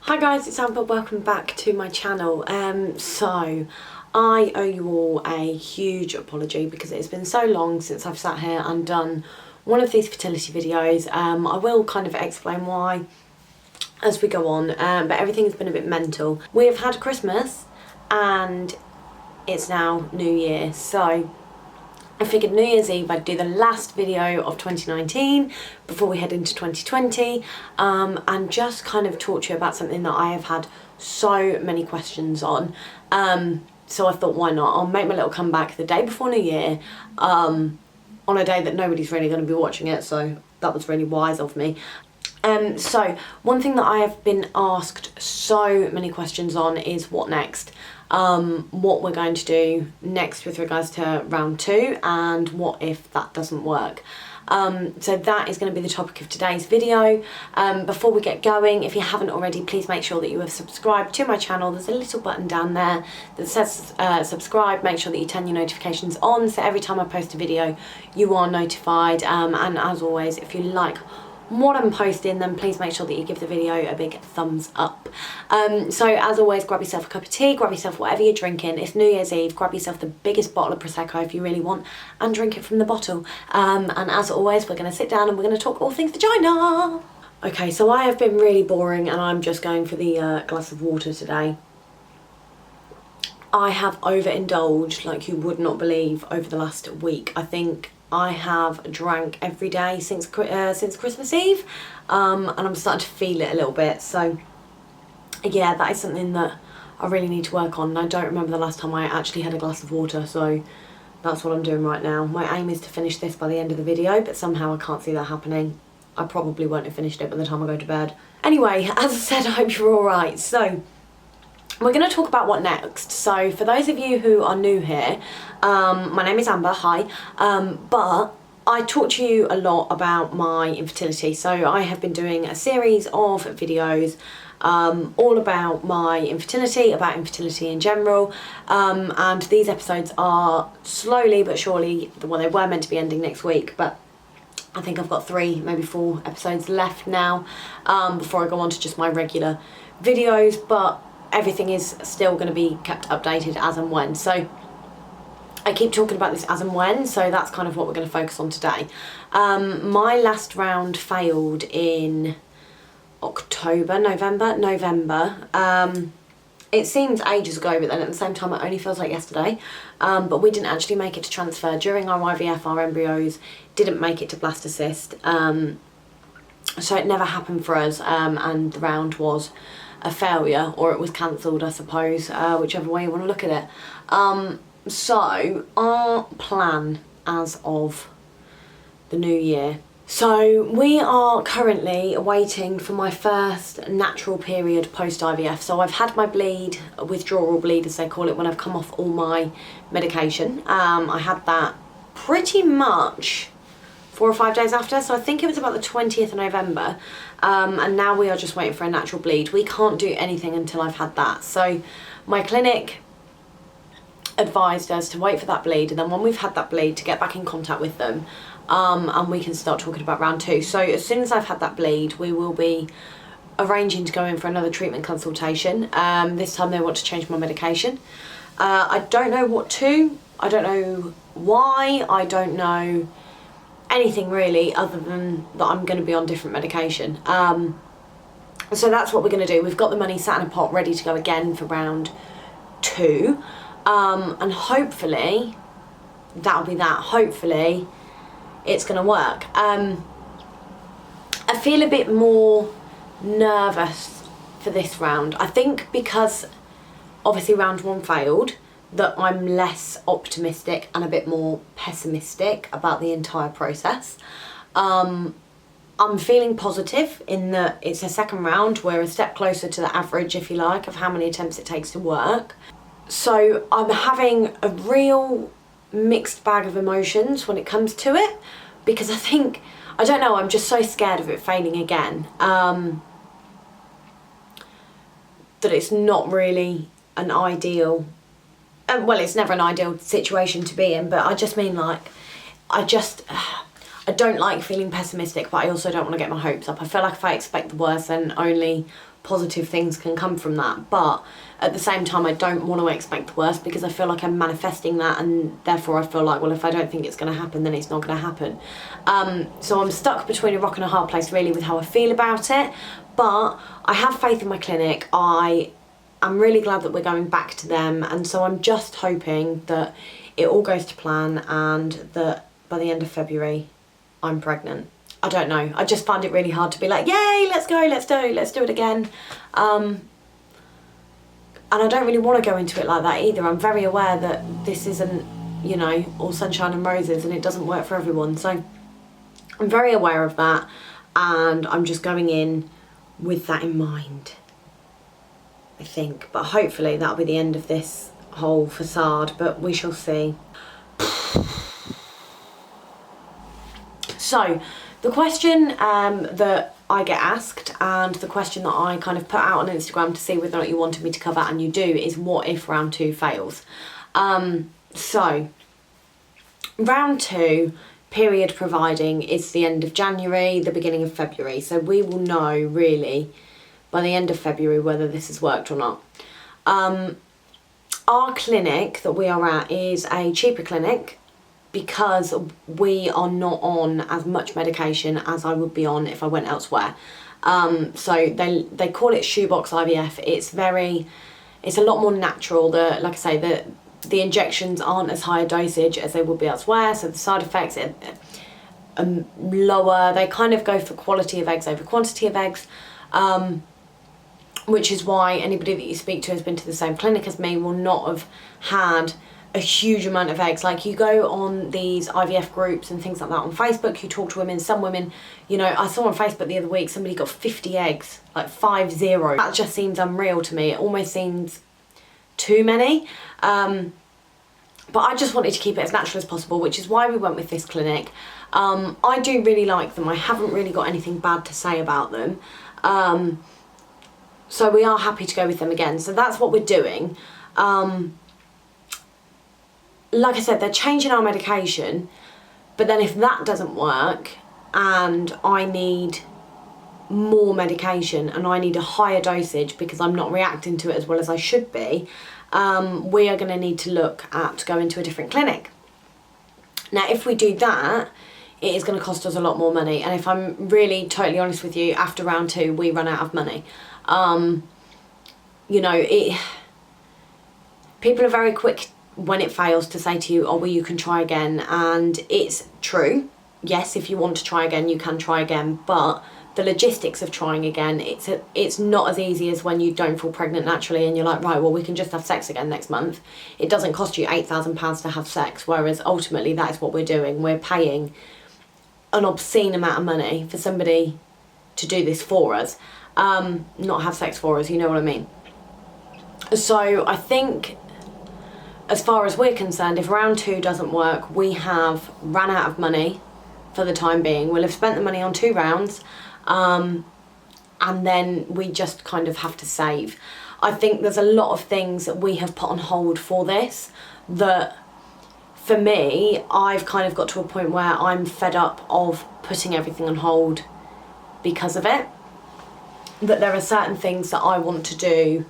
Hi guys, it's Amber, welcome back to my channel. So I owe you all a huge apology because it has been so long since I've sat here and done one of these fertility videos. I will kind of explain why as we go on, but everything's been a bit mental. We have had Christmas and it's now New Year, so I figured New Year's Eve I'd do the last video of 2019 before we head into 2020, and just kind of talk to you about something that I have had so many questions on. So I thought, why not? I'll make my little comeback the day before New Year, on a day that nobody's really going to be watching it, so that was really wise of me. So one thing that I have been asked so many questions on is what next? What we're going to do next with regards to round 2 and what if that doesn't work. So that is going to be the topic of today's video. Before we get going, if you haven't already, please make sure that you have subscribed to my channel. There's a little button down there that says subscribe. Make sure that you turn your notifications on so every time I post a video you are notified, and as always, if you like what I'm posting, then please make sure that you give the video a big thumbs up. So as always, grab yourself a cup of tea, grab yourself whatever you're drinking. It's New Year's Eve, grab yourself the biggest bottle of Prosecco if you really want and drink it from the bottle. And as always, we're going to sit down and we're going to talk all things vagina. Okay, so I have been really boring and I'm just going for the glass of water today. I have overindulged like you would not believe over the last week. I think I have drank every day since Christmas Eve, and I'm starting to feel it a little bit. So yeah, that is something that I really need to work on, and I don't remember the last time I actually had a glass of water, so that's what I'm doing right now. My aim is to finish this by the end of the video, but somehow I can't see that happening. I probably won't have finished it by the time I go to bed. Anyway, as I said, I hope you're alright. So we're going to talk about what next. So for those of you who are new here, my name is Amber, hi, but I talk to you a lot about my infertility. So I have been doing a series of videos all about my infertility, about infertility in general, and these episodes are slowly but surely, well, they were meant to be ending next week, but I think I've got 3, maybe 4 episodes left now before I go on to just my regular videos, but everything is still going to be kept updated as and when. So I keep talking about this as and when, so that's kind of what we're going to focus on today. My last round failed in November. It seems ages ago, but then at the same time it only feels like yesterday. But we didn't actually make it to transfer. During our IVF, our embryos didn't make it to blastocyst. So it never happened for us, and the round was a failure, or it was cancelled, I suppose, whichever way you want to look at it. So our plan as of the new year. So we are currently waiting for my first natural period post IVF. So I've had my bleed, withdrawal bleed as they call it, when I've come off all my medication. I had that pretty much 4 or 5 days after, so I think it was about the 20th of November, and now we are just waiting for a natural bleed. We can't do anything until I've had that. So my clinic advised us to wait for that bleed, and then when we've had that bleed, to get back in contact with them, and we can start talking about round 2. So as soon as I've had that bleed, we will be arranging to go in for another treatment consultation. This time they want to change my medication. I don't know what to, I don't know why, I don't know anything really, other than that I'm going to be on different medication. So that's what we're going to do. We've got the money sat in a pot ready to go again for round 2, and hopefully that'll be that. Hopefully it's going to work. I feel a bit more nervous for this round. I think because obviously round 1 failed, that I'm less optimistic and a bit more pessimistic about the entire process. I'm feeling positive in that it's a second round. We're a step closer to the average, if you like, of how many attempts it takes to work. So I'm having a real mixed bag of emotions when it comes to it, because I think, I don't know, I'm just so scared of it failing again, that it's not really an ideal, well, it's never an ideal situation to be in, but I just mean, like, I don't like feeling pessimistic, but I also don't want to get my hopes up. I feel like if I expect the worst, then only positive things can come from that. But at the same time, I don't want to expect the worst, because I feel like I'm manifesting that, and therefore I feel like, well, if I don't think it's going to happen, then it's not going to happen. So I'm stuck between a rock and a hard place really with how I feel about it. But I have faith in my clinic. I'm really glad that we're going back to them, and so I'm just hoping that it all goes to plan and that by the end of February I'm pregnant. I don't know, I just find it really hard to be like, yay, let's go, let's do it again. And I don't really want to go into it like that either. I'm very aware that this isn't, you know, all sunshine and roses, and it doesn't work for everyone. So I'm very aware of that, and I'm just going in with that in mind, I think. But hopefully that'll be the end of this whole facade, but we shall see. So the question that I get asked, and the question that I kind of put out on Instagram to see whether or not you wanted me to cover, and you do, is what if round 2 fails? So round 2, period providing, is the end of January, the beginning of February. So we will know really by the end of February whether this has worked or not. Our clinic that we are at is a cheaper clinic because we are not on as much medication as I would be on if I went elsewhere. So they call it shoebox IVF. It's a lot more natural. Like I say, the injections aren't as high a dosage as they would be elsewhere, so the side effects are lower. They kind of go for quality of eggs over quantity of eggs, which is why anybody that you speak to has been to the same clinic as me will not have had a huge amount of eggs. Like, you go on these IVF groups and things like that on Facebook, you talk to women, some women, you know, I saw on Facebook the other week somebody got 50 eggs, like 50. That just seems unreal to me. It almost seems too many. But I just wanted to keep it as natural as possible, which is why we went with this clinic. I do really like them. I haven't really got anything bad to say about them. So we are happy to go with them again. So that's what we're doing. Like I said, they're changing our medication, but then if that doesn't work and I need more medication and I need a higher dosage because I'm not reacting to it as well as I should be, we are going to need to look at going to a different clinic. Now, if we do that, it is going to cost us a lot more money, and if I'm really totally honest with you, after round 2 we run out of money. You know, people are very quick when it fails to say to you, oh well, you can try again, and it's true. Yes, if you want to try again, you can try again, but the logistics of trying again, it's not as easy as when you don't fall pregnant naturally and you're like, right, well, we can just have sex again next month. It doesn't cost you £8,000 to have sex, whereas ultimately that is what we're doing. We're paying an obscene amount of money for somebody to do this for us, not have sex for us, you know what I mean? So I think, as far as we're concerned, if round 2 doesn't work, we have ran out of money for the time being. We'll have spent the money on 2 rounds, and then we just kind of have to save. I think there's a lot of things that we have put on hold for this that, for me, I've kind of got to a point where I'm fed up of putting everything on hold because of it. That there are certain things that I want to do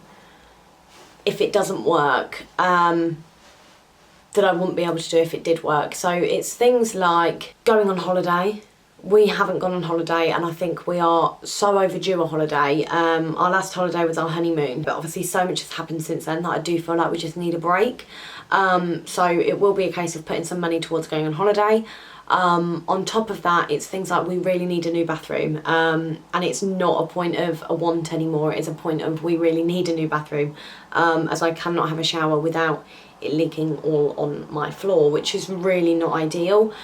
if it doesn't work, that I wouldn't be able to do if it did work. So it's things like going on holiday. We haven't gone on holiday, and I think we are so overdue a holiday. Our last holiday was our honeymoon, but obviously so much has happened since then that I do feel like we just need a break. So it will be a case of putting some money towards going on holiday. On top of that, it's things like we really need a new bathroom, and it's not a point of a want anymore. It's a point of we really need a new bathroom, as I cannot have a shower without it leaking all on my floor, which is really not ideal.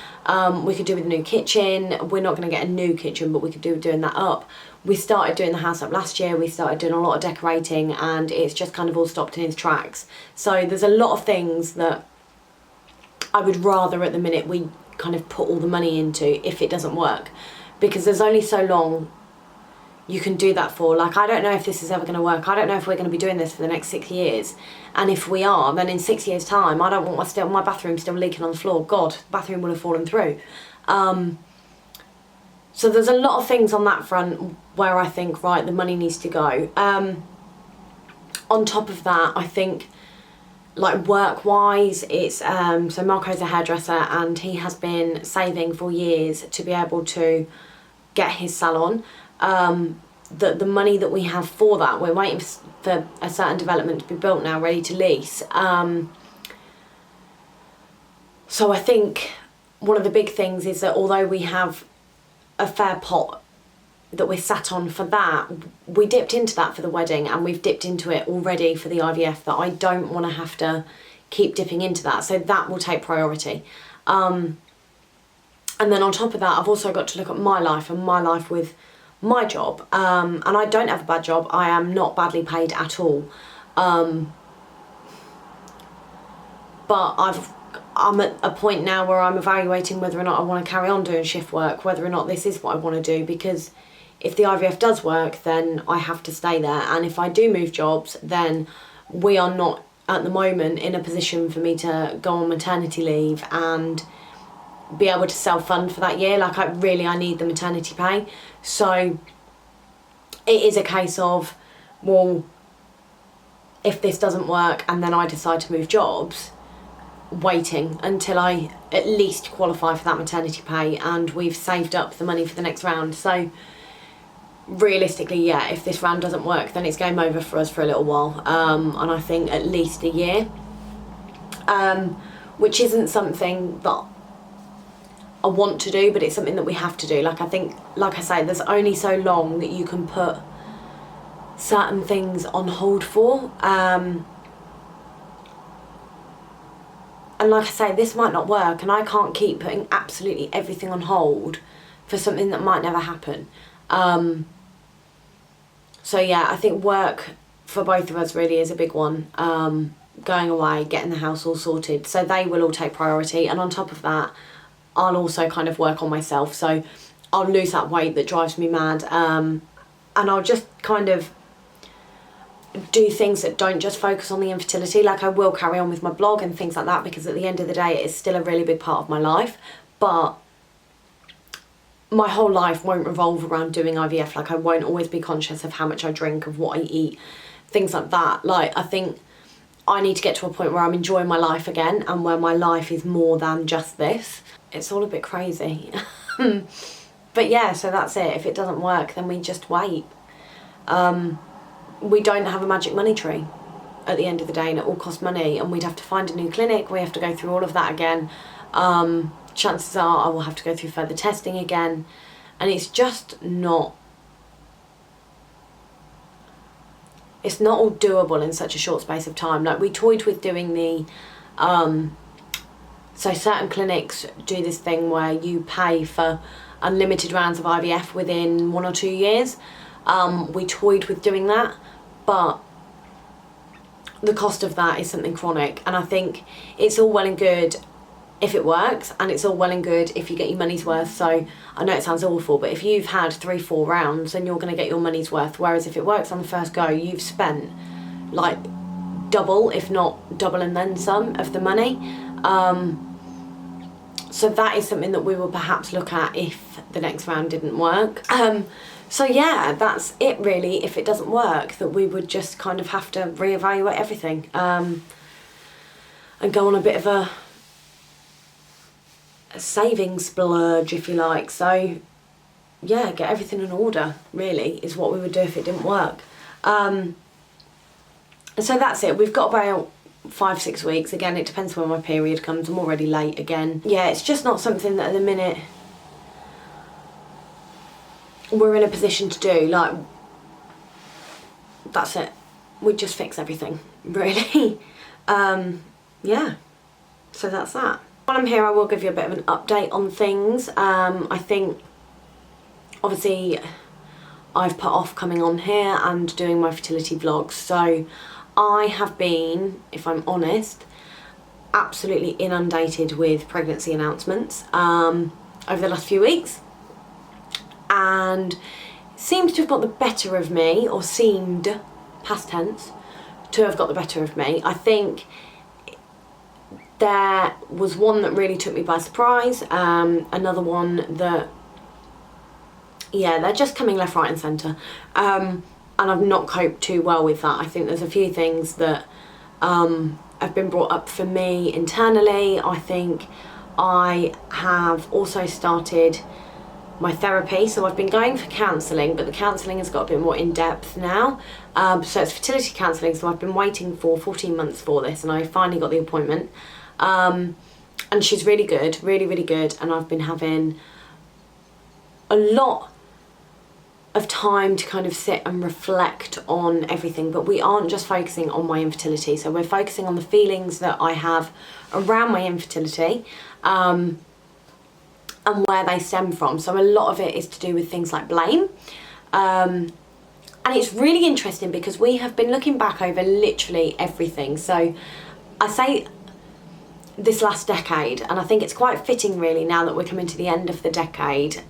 We could do with a new kitchen. We're not going to get a new kitchen, but we could do doing that up. We started doing the house up last year. We started doing a lot of decorating, and it's just kind of all stopped in its tracks. So there's a lot of things that I would rather at the minute we kind of put all the money into if it doesn't work, because there's only so long you can do that for. Like, I don't know if this is ever going to work. I don't know if we're going to be doing this for the next 6 years, and if we are, then in 6 years time I don't want my bathroom still leaking on the floor. God, the bathroom will have fallen through. So there's a lot of things on that front where I think, right, the money needs to go. On top of that, I think, like, work-wise, it's, so Marco's a hairdresser, and he has been saving for years to be able to get his salon. The money that we have for that, we're waiting for a certain development to be built now, ready to lease. So I think one of the big things is that although we have a fair pot that we're sat on for that, we dipped into that for the wedding, and we've dipped into it already for the IVF, that I don't want to have to keep dipping into that. So that will take priority. And then on top of that, I've also got to look at my life and my life with my job. And I don't have a bad job. I am not badly paid at all. But I'm at a point now where I'm evaluating whether or not I want to carry on doing shift work, whether or not this is what I want to do, because if the IVF does work, then I have to stay there. And if I do move jobs, then we are not at the moment in a position for me to go on maternity leave and be able to self-fund for that year. Like, I need the maternity pay. So it is a case of, well, if this doesn't work and then I decide to move jobs, waiting until I at least qualify for that maternity pay and we've saved up the money for the next round. So realistically, yeah, if this round doesn't work, then it's game over for us for a little while, and I think at least a year, which isn't something that I want to do, but it's something that we have to do. Like, I think, like I say, there's only so long that you can put certain things on hold for, and like I say, this might not work, and I can't keep putting absolutely everything on hold for something that might never happen. So yeah, I think work for both of us really is a big one. Going away, getting the house all sorted, so they will all take priority. And on top of that, I'll also kind of work on myself. So I'll lose that weight that drives me mad, and I'll just kind of do things that don't just focus on the infertility. Like, I will carry on with my blog and things like that, because at the end of the day, it is still a really big part of my life. But my whole life won't revolve around doing IVF. Like, I won't always be conscious of how much I drink, of what I eat, things like that. Like, I think I need to get to a point where I'm enjoying my life again, and where my life is more than just this. It's all a bit crazy. But yeah, so that's it. If it doesn't work, then we just wait. We don't have a magic money tree at the end of the day, and it all costs money, and we'd have to find a new clinic. We have to go through all of that again. Chances are I will have to go through further testing again, and it's just not, it's not all doable in such a short space of time. Like, we toyed with doing the so certain clinics do this thing where you pay for unlimited rounds of IVF within 1 or 2 years. We toyed with doing that, but the cost of that is something chronic, and I think it's all well and good if it works, and it's all well and good if you get your money's worth. So I know it sounds awful, but if you've had 3-4 rounds, then you're going to get your money's worth. Whereas if it works on the first go, you've spent like double, if not double and then some of the money. So that is something that we will perhaps look at if the next round didn't work. So yeah, that's it really. If it doesn't work, that we would just kind of have to reevaluate everything, and go on a bit of a saving splurge, if you like. So yeah, get everything in order really is what we would do if it didn't work. And so that's it. We've got about 5-6 weeks. Again, it depends when my period comes. I'm already late again. Yeah, it's just not something that at the minute we're in a position to do. Like, that's it. We just fix everything really. Yeah, so that's that. While I'm here, I will give you a bit of an update on things. I think obviously I've put off coming on here and doing my fertility vlogs, so I have been, if I'm honest, absolutely inundated with pregnancy announcements over the last few weeks, and seems to have got the better of me, or seemed, past tense, to have got the better of me. I think there was one that really took me by surprise, another one that yeah, they're just coming left, right and centre. And I've not coped too well with that. I think there's a few things that have been brought up for me internally. I think I have also started my therapy, so I've been going for counselling, but the counselling has got a bit more in-depth now. So it's fertility counselling, so I've been waiting for 14 months for this, and I finally got the appointment. And she's really good, really, really good, and I've been having a lot of time to kind of sit and reflect on everything, but we aren't just focusing on my infertility, so we're focusing on the feelings that I have around my infertility, and where they stem from. So a lot of it is to do with things like blame. And it's really interesting because we have been looking back over literally everything. So I say this last decade, and I think it's quite fitting really now that we're coming to the end of the decade,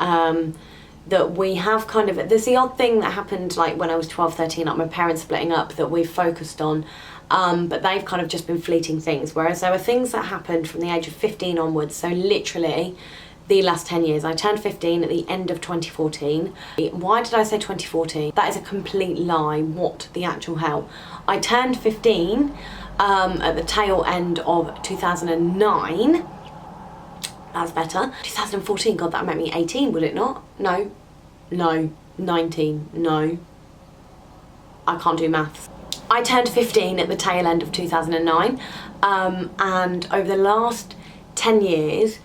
that we have kind of, there's the odd thing that happened like when I was 12, 13, like my parents splitting up, that we've focused on, but they've kind of just been fleeting things, whereas there were things that happened from the age of 15 onwards, so literally the last 10 years. I turned 15 at the end of 2014. Why did I say 2014? That is a complete lie. What the actual hell? I turned 15 at the tail end of 2009. That's better. 2014, God, that made me 18, would it not? No. 19, no. I can't do maths. I turned 15 at the tail end of 2009, and over the last 10 years,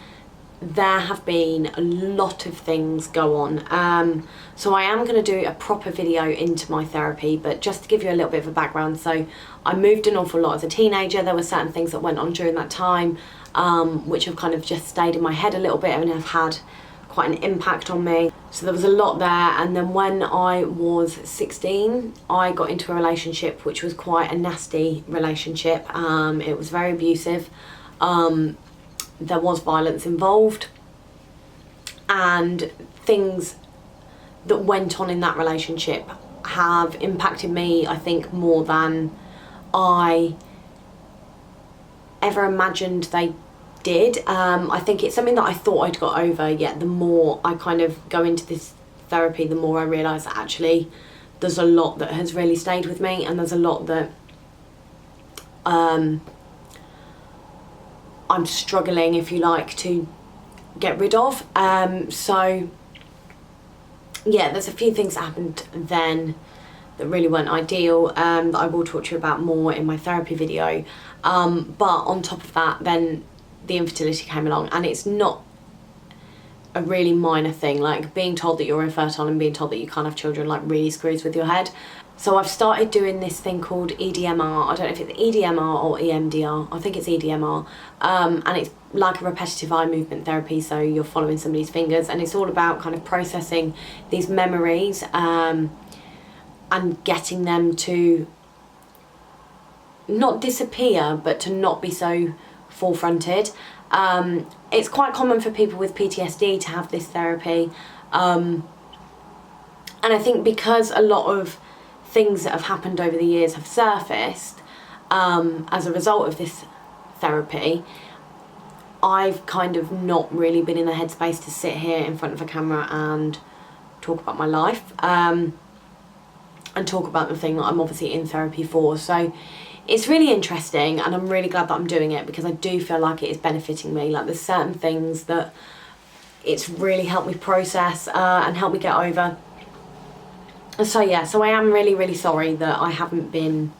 there have been a lot of things go on. So I am going to do a proper video into my therapy, but just to give you a little bit of a background, so I moved an awful lot as a teenager. There were certain things that went on during that time, which have kind of just stayed in my head a little bit and have had quite an impact on me. So there was a lot there, and then when I was 16, I got into a relationship which was quite a nasty relationship. It was very abusive. There was violence involved, and things that went on in that relationship have impacted me, I think, more than I ever imagined they did. I think it's something that I thought I'd got over, yet the more I kind of go into this therapy, the more I realise that actually there's a lot that has really stayed with me, and there's a lot that I'm struggling, if you like, to get rid of. So yeah, there's a few things that happened then that really weren't ideal, that I will talk to you about more in my therapy video. But on top of that, then the infertility came along, and it's not a really minor thing. Like, being told that you're infertile and being told that you can't have children, like, really screws with your head. So I've started doing this thing called EDMR. I don't know if it's EDMR or EMDR. I think it's EDMR. And it's like a repetitive eye movement therapy. So you're following somebody's fingers, and it's all about kind of processing these memories and getting them to not disappear, but to not be so full-fronted. It's quite common for people with PTSD to have this therapy. And I think because a lot of things that have happened over the years have surfaced as a result of this therapy, I've kind of not really been in the headspace to sit here in front of a camera and talk about my life, and talk about the thing that I'm obviously in therapy for. So it's really interesting, and I'm really glad that I'm doing it, because I do feel like it is benefiting me. Like, there's certain things that it's really helped me process and help me get over. So yeah, so I am really, really sorry that I haven't been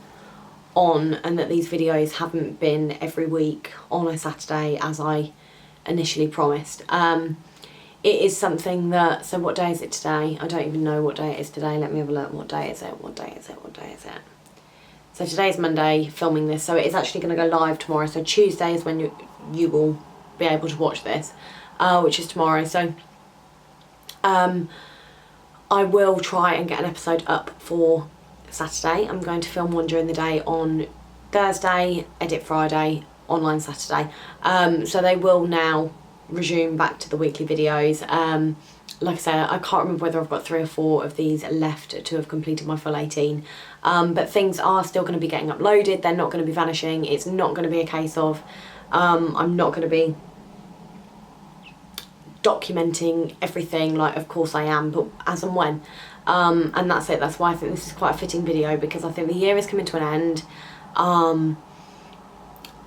on, and that these videos haven't been every week on a Saturday as I initially promised. It is something that, so what day is it today? I don't even know what day it is today. Let me have a look. What day is it? What day is it? What day is it? So today is Monday, filming this, so it is actually going to go live tomorrow. So Tuesday is when you will be able to watch this, which is tomorrow. So I will try and get an episode up for Saturday. I'm going to film one during the day on Thursday, edit Friday, online Saturday. So they will now resume back to the weekly videos. Like I say, I can't remember whether I've got 3 or 4 of these left to have completed my full 18. But things are still going to be getting uploaded. They're not going to be vanishing. It's not going to be a case of I'm not going to be documenting everything, like of course I am, but as and when. And that's it. That's why I think this is quite a fitting video, because I think the year is coming to an end.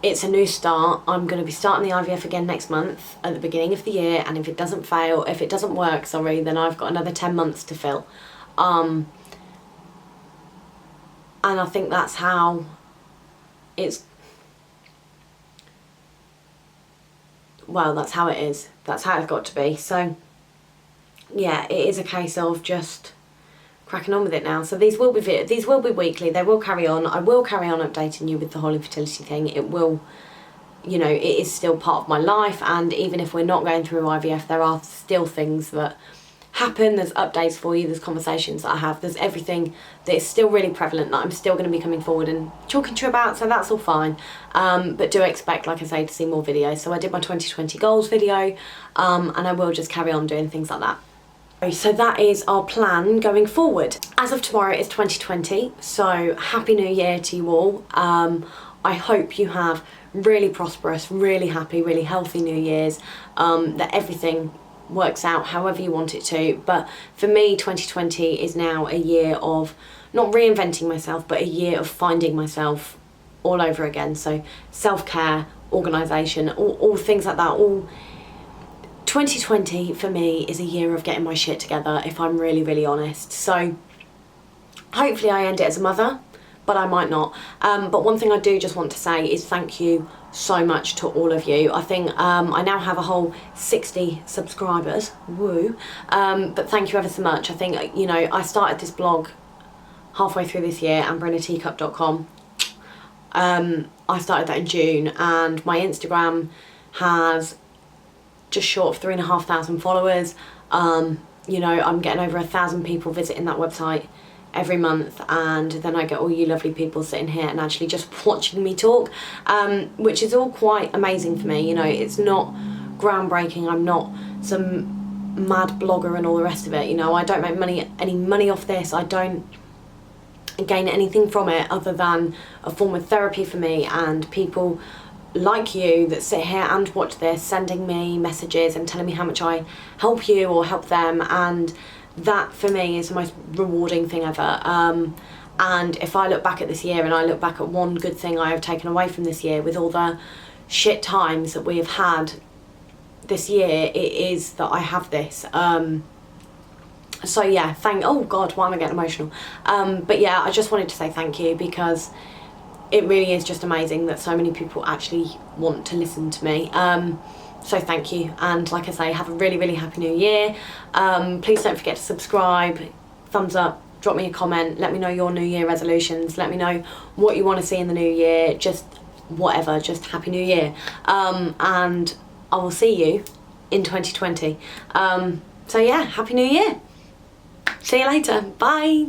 It's a new start. I'm going to be starting the IVF again next month at the beginning of the year, and if it doesn't work, then I've got another 10 months to fill. And I think that's how it's, well, that's how it is. That's how it's got to be. So yeah, it is a case of just cracking on with it now. So these will be weekly. They will carry on. I will carry on updating you with the whole infertility thing. It will, you know, it is still part of my life, and even if we're not going through IVF, there are still things that happen. There's updates for you, there's conversations that I have, there's everything that is still really prevalent that I'm still going to be coming forward and talking to you about, so that's all fine. But do expect, like I say, to see more videos. So I did my 2020 goals video, and I will just carry on doing things like that. So that is our plan going forward. As of tomorrow, it's 2020, so Happy New Year to you all. I hope you have really prosperous, really happy, really healthy New Years, that everything works out however you want it to. But for me, 2020 is now a year of not reinventing myself, but a year of finding myself all over again. So self-care, organisation, all things like that. 2020 for me is a year of getting my shit together, if I'm really, really honest. So hopefully I end it as a mother, but I might not. But one thing I do just want to say is thank you so much to all of you. I think I now have a whole 60 subscribers, woo. But thank you ever so much. I think, you know, I started this blog halfway through this year, amberinateacup.com. I started that in June, and my Instagram has just short of 3,500 followers. You know, I'm getting over 1,000 people visiting that website every month, and then I get all you lovely people sitting here and actually just watching me talk, which is all quite amazing for me. You know, it's not groundbreaking, I'm not some mad blogger and all the rest of it. You know, I don't make any money off this, I don't gain anything from it other than a form of therapy for me, and people like you that sit here and watch this sending me messages and telling me how much I help you or help them, and that for me is the most rewarding thing ever. And if I look back at this year and I look back at one good thing I have taken away from this year, with all the shit times that we have had this year, it is that I have this. So yeah, oh god, why am I getting emotional? But yeah, I just wanted to say thank you, because it really is just amazing that so many people actually want to listen to me. So thank you, and like I say, have a really, really happy new year. Please don't forget to subscribe, thumbs up, drop me a comment, let me know your new year resolutions, let me know what you want to see in the new year, just whatever, just happy new year. And I will see you in 2020. So yeah, happy new year. See you later, bye.